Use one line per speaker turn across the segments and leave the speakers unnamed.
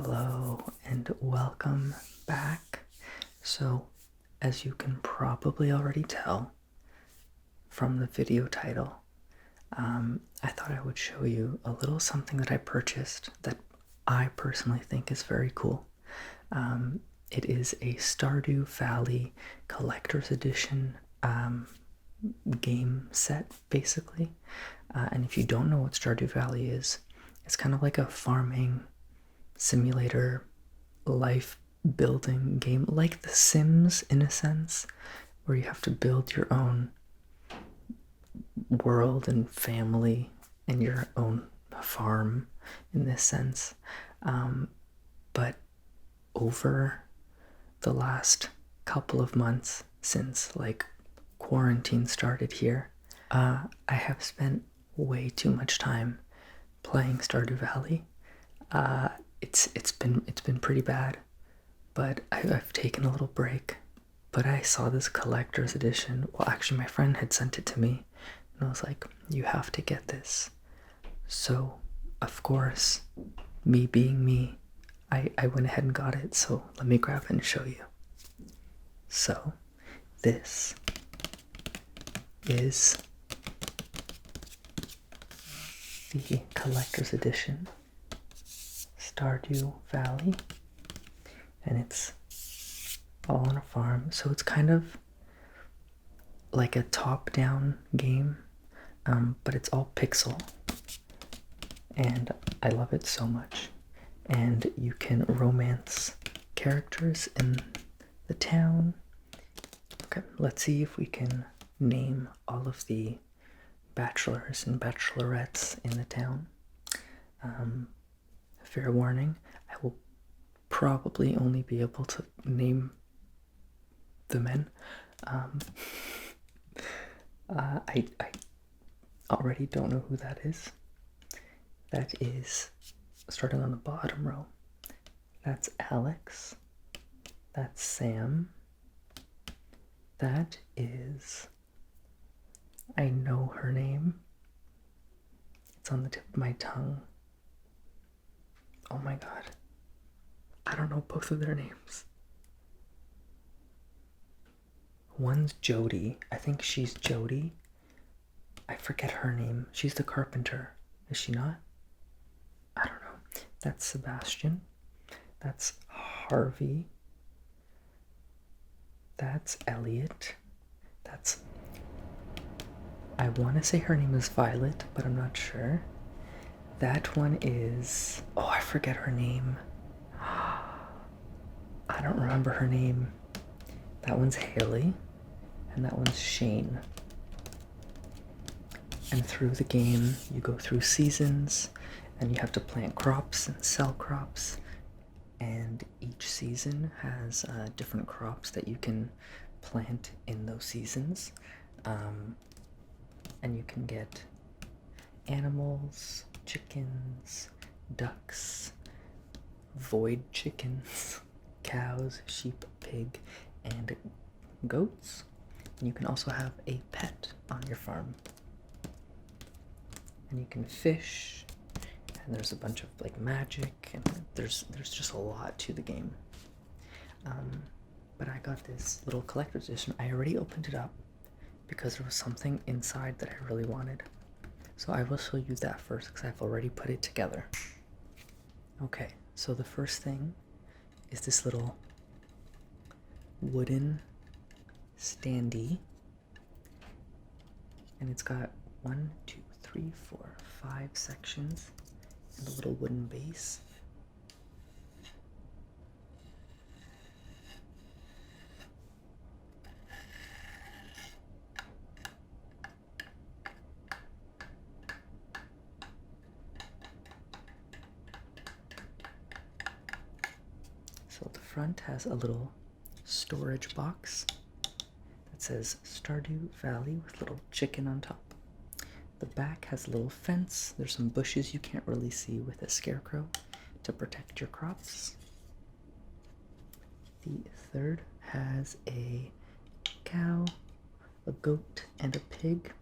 Hello and welcome back. So, as you can probably already tell from the video title, I thought I would show you a little something that I purchased that I personally think is very cool. It is a Stardew Valley Collector's Edition game set, basically. And if you don't know what Stardew Valley is, it's kind of like a farming simulator life building game, like The Sims in a sense, where you have to build your own world and family and your own farm in this sense. But over the last couple of months since like quarantine started here, I have spent way too much time playing Stardew Valley. It's been pretty bad, but I've taken a little break. But I saw this collector's edition. Well, actually, my friend had sent it to me, and I was like, "You have to get this." So, of course, me being me, I went ahead and got it. So let me grab it and show you. So, this is the collector's edition Stardew Valley, and it's all on a farm, so it's kind of like a top-down game, but it's all pixel, and I love it so much. And you can romance characters in the town. Okay, let's see if we can name all of the bachelors and bachelorettes in the town. Fair warning, I will probably only be able to name the men. I already don't know who that is. That is starting on the bottom row. That's Alex. That's Sam. That is, I know her name. It's on the tip of my tongue. Oh my god. I don't know both of their names. One's Jody. I think she's Jody. I forget her name. She's the carpenter. Is she not? I don't know. That's Sebastian. That's Harvey. That's Elliot. I want to say her name is Violet, but I'm not sure. That one is... Oh, I forget her name. I don't remember her name. That one's Haley, and that one's Shane. And through the game, you go through seasons, and you have to plant crops and sell crops. And each season has different crops that you can plant in those seasons. And you can get animals, chickens, ducks, void chickens, cows, sheep, pig, and goats. And you can also have a pet on your farm. And you can fish, and there's a bunch of like magic, and there's just a lot to the game. But I got this little collector's edition. I already opened it up because there was something inside that I really wanted. So I will show you that first because I've already put it together. Okay, so the first thing is this little wooden standee. And it's got 1, 2, 3, 4, 5 sections and a little wooden base. So the front has a little storage box that says Stardew Valley with little chicken on top. The back has a little fence. There's some bushes you can't really see with a scarecrow to protect your crops. The third has a cow, a goat, and a pig.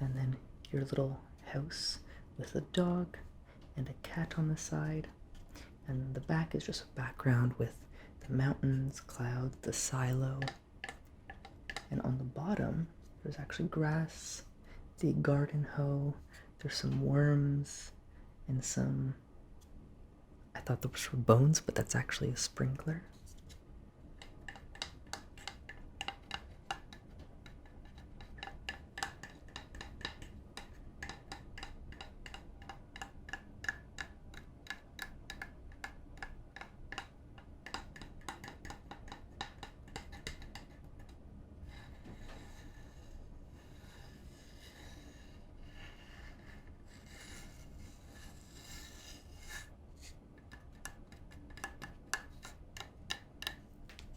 And then your little house with a dog and a cat on the side. And the back is just a background with the mountains, clouds, the silo. And on the bottom, there's actually grass, the garden hoe, there's some worms, and some... I thought those were bones, but that's actually a sprinkler.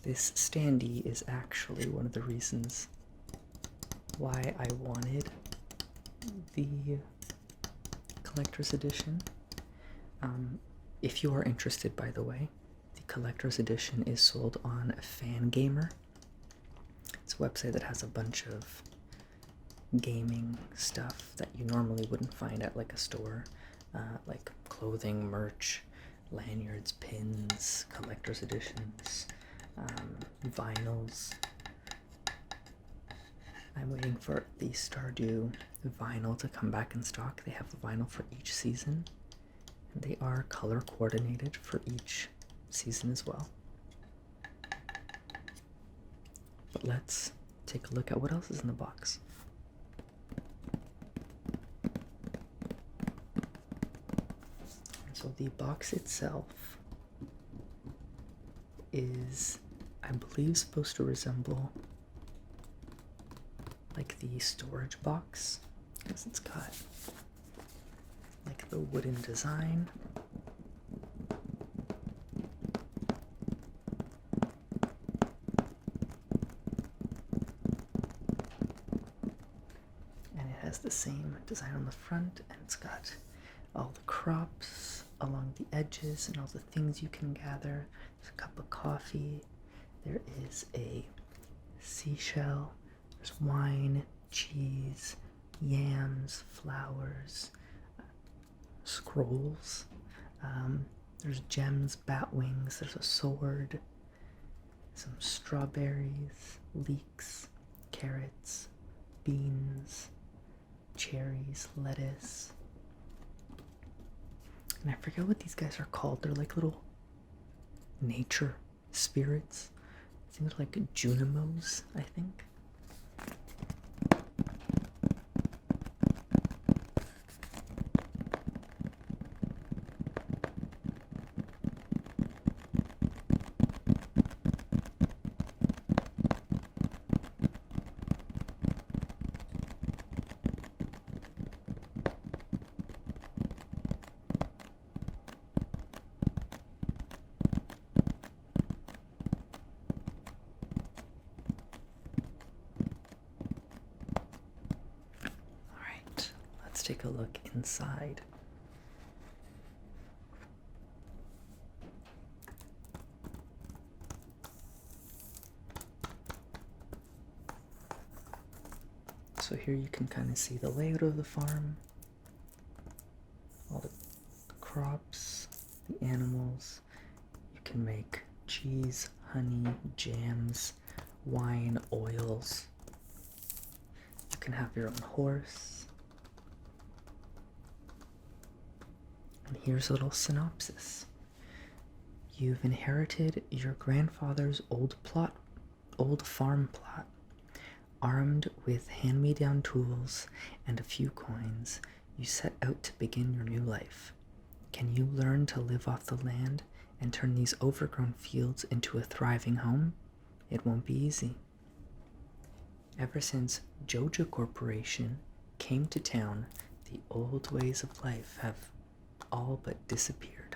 This standee is actually one of the reasons why I wanted the collector's edition. If you are interested, by the way, the collector's edition is sold on Fangamer. It's a website that has a bunch of gaming stuff that you normally wouldn't find at like a store, like clothing, merch, lanyards, pins, collector's editions, vinyls. I'm waiting for the Stardew vinyl to come back in stock. They have a vinyl for each season, and they are color coordinated for each season as well. But let's take a look at what else is in the box. So the box itself is, I believe, supposed to resemble like the storage box, because it's got like the wooden design. And it has the same design on the front, and it's got all the crops along the edges and all the things you can gather. There's a cup of coffee, there is a seashell, there's wine, cheese, yams, flowers, scrolls, there's gems, bat wings, there's a sword, some strawberries, leeks, carrots, beans, cherries, lettuce. And I forget what these guys are called. They're like little nature spirits. I think they're like Junimos, I think. Take a look inside. So here you can kind of see the layout of the farm, all the crops, the animals. You can make cheese, honey, jams, wine, oils. You can have your own horse. And here's a little synopsis. You've inherited your grandfather's old farm plot. Armed with hand-me-down tools and a few coins, you set out to begin your new life. Can you learn to live off the land and turn these overgrown fields into a thriving home? It won't be easy. Ever since Joja Corporation came to town, the old ways of life have all but disappeared.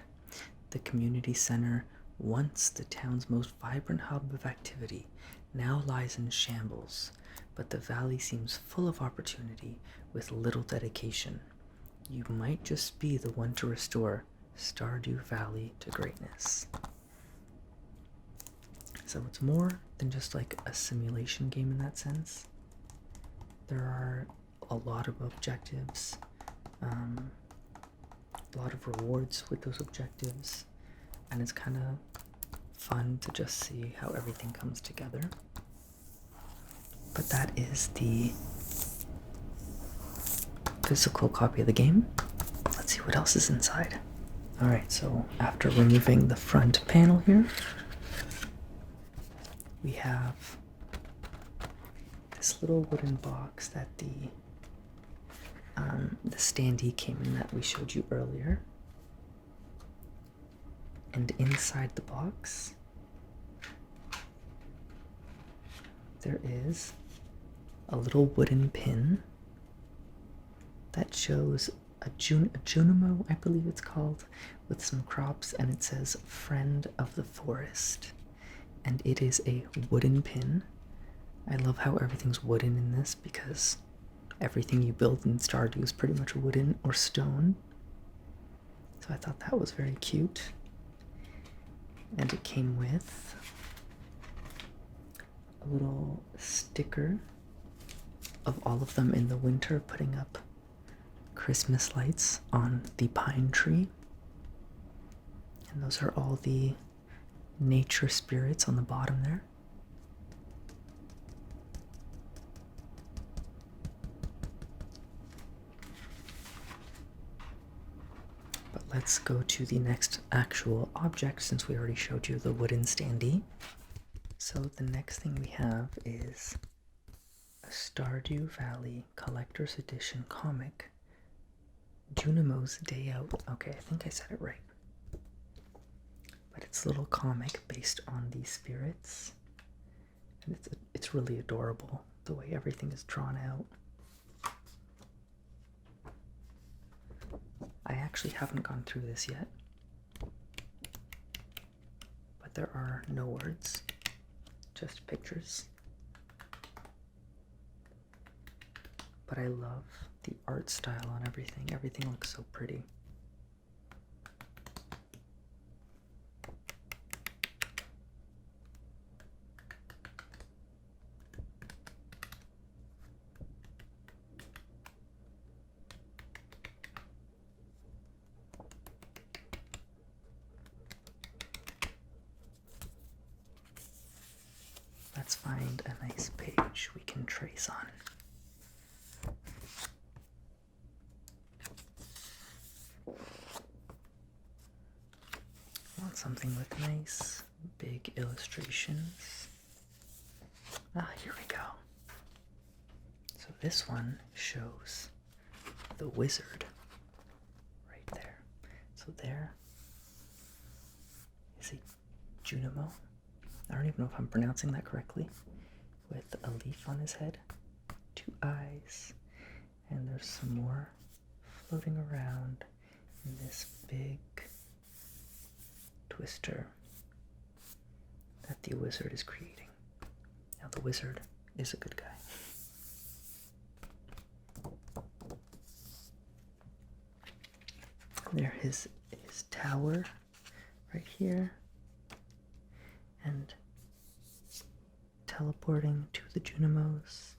The community center, once the town's most vibrant hub of activity, now lies in shambles, but the valley seems full of opportunity with little dedication. You might just be the one to restore Stardew Valley to greatness. So it's more than just like a simulation game in that sense. There are a lot of objectives, a lot of rewards with those objectives. and it's kind of fun to just see how everything comes together. But that is the physical copy of the game. Let's see what else is inside. Alright, so after removing the front panel here, we have this little wooden box that the standee came in that we showed you earlier. And inside the box, there is a little wooden pin that shows a Junimo, I believe it's called, with some crops, and it says Friend of the Forest. And it is a wooden pin. I love how everything's wooden in this because everything you build in Stardew is pretty much wooden or stone. So I thought that was very cute. And it came with a little sticker of all of them in the winter putting up Christmas lights on the pine tree. And those are all the nature spirits on the bottom there. But let's go to the next actual object since we already showed you the wooden standee. So the next thing we have is a Stardew Valley Collector's Edition comic, Junimo's Day Out. Okay, I think I said it right. But it's a little comic based on these spirits. And it's really adorable, the way everything is drawn out. I actually haven't gone through this yet. But there are no words, just pictures. But I love the art style on everything. Everything looks so pretty. Let's find a nice page we can trace on. Want something with nice big illustrations. Here we go. So this one shows the wizard right there. So there is a Junimo. I don't even know if I'm pronouncing that correctly. With a leaf on his head, 2 eyes, and there's some more floating around in this big twister that the wizard is creating. Now the wizard is a good guy. There is his tower right here, and teleporting to the Junimos,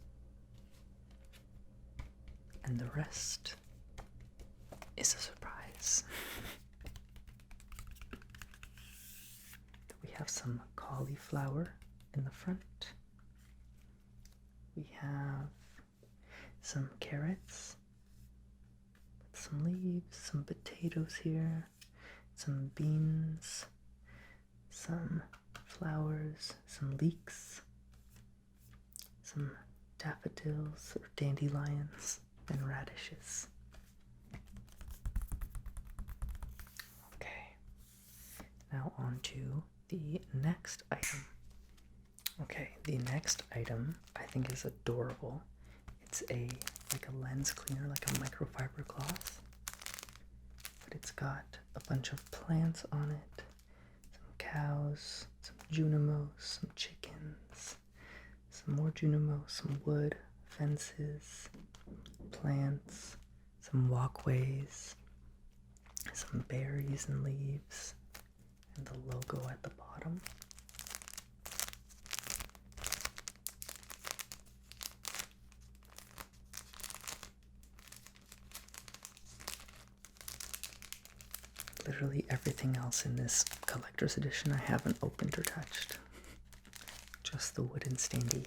and the rest is a surprise. We have some cauliflower in the front. We have some carrots, some leaves, some potatoes here, some beans, some flowers, some leeks, some daffodils or dandelions, and radishes. Okay, now on to the next item. Okay, the next item I think is adorable. It's like a lens cleaner, like a microfiber cloth, but it's got a bunch of plants on it, some cows, some Junimos, some chickens, some more Junimos, some wood, fences, plants, some walkways, some berries and leaves, and the logo at the bottom. Literally everything else in this collector's edition I haven't opened or touched. Just the wooden standee.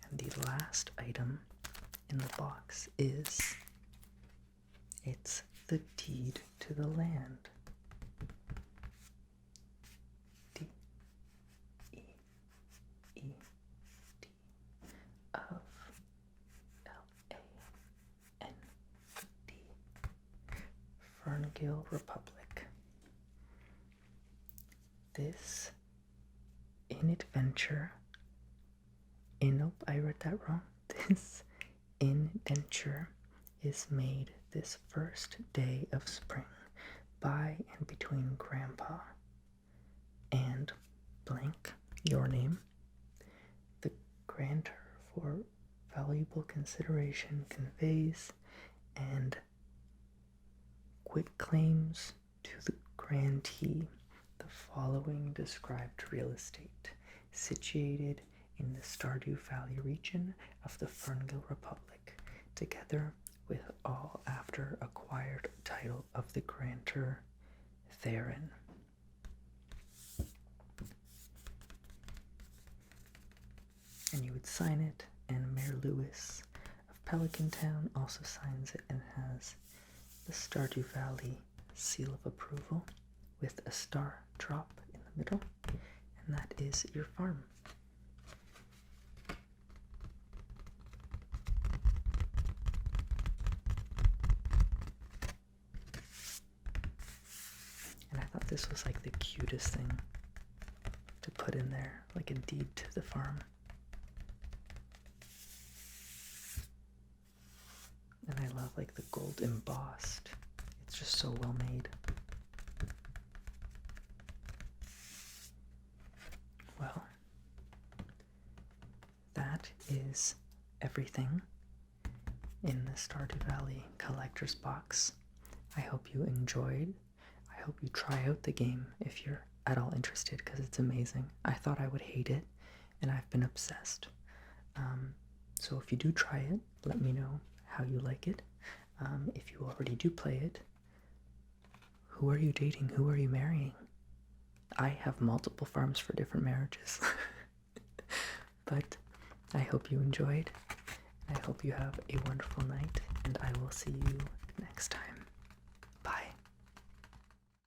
And the last item in the box is it's the deed to the land. D-E-E-D of L-A-N-D. Ferngill Republic. This nope, I read that wrong. This indenture is made this first day of spring by and between Grandpa and blank, your name. The grantor for valuable consideration conveys and quit claims to the grantee the following described real estate, situated in the Stardew Valley region of the Ferngill Republic, together with all after acquired title of the grantor therein. And you would sign it, and Mayor Lewis of Pelican Town also signs it and has the Stardew Valley seal of approval with a star drop in the middle, and that is your farm. And I thought this was like the cutest thing to put in there, like a deed to the farm. And I love like the gold embossed. It's just so well made. Well, that is everything in the Stardew Valley collector's box. I hope you enjoyed. I hope you try out the game if you're at all interested, because it's amazing. I thought I would hate it, and I've been obsessed. So if you do try it, let me know how you like it. If you already do play it, who are you dating? Who are you marrying? I have multiple farms for different marriages. But I hope you enjoyed. I hope you have a wonderful night, and I will see you next time.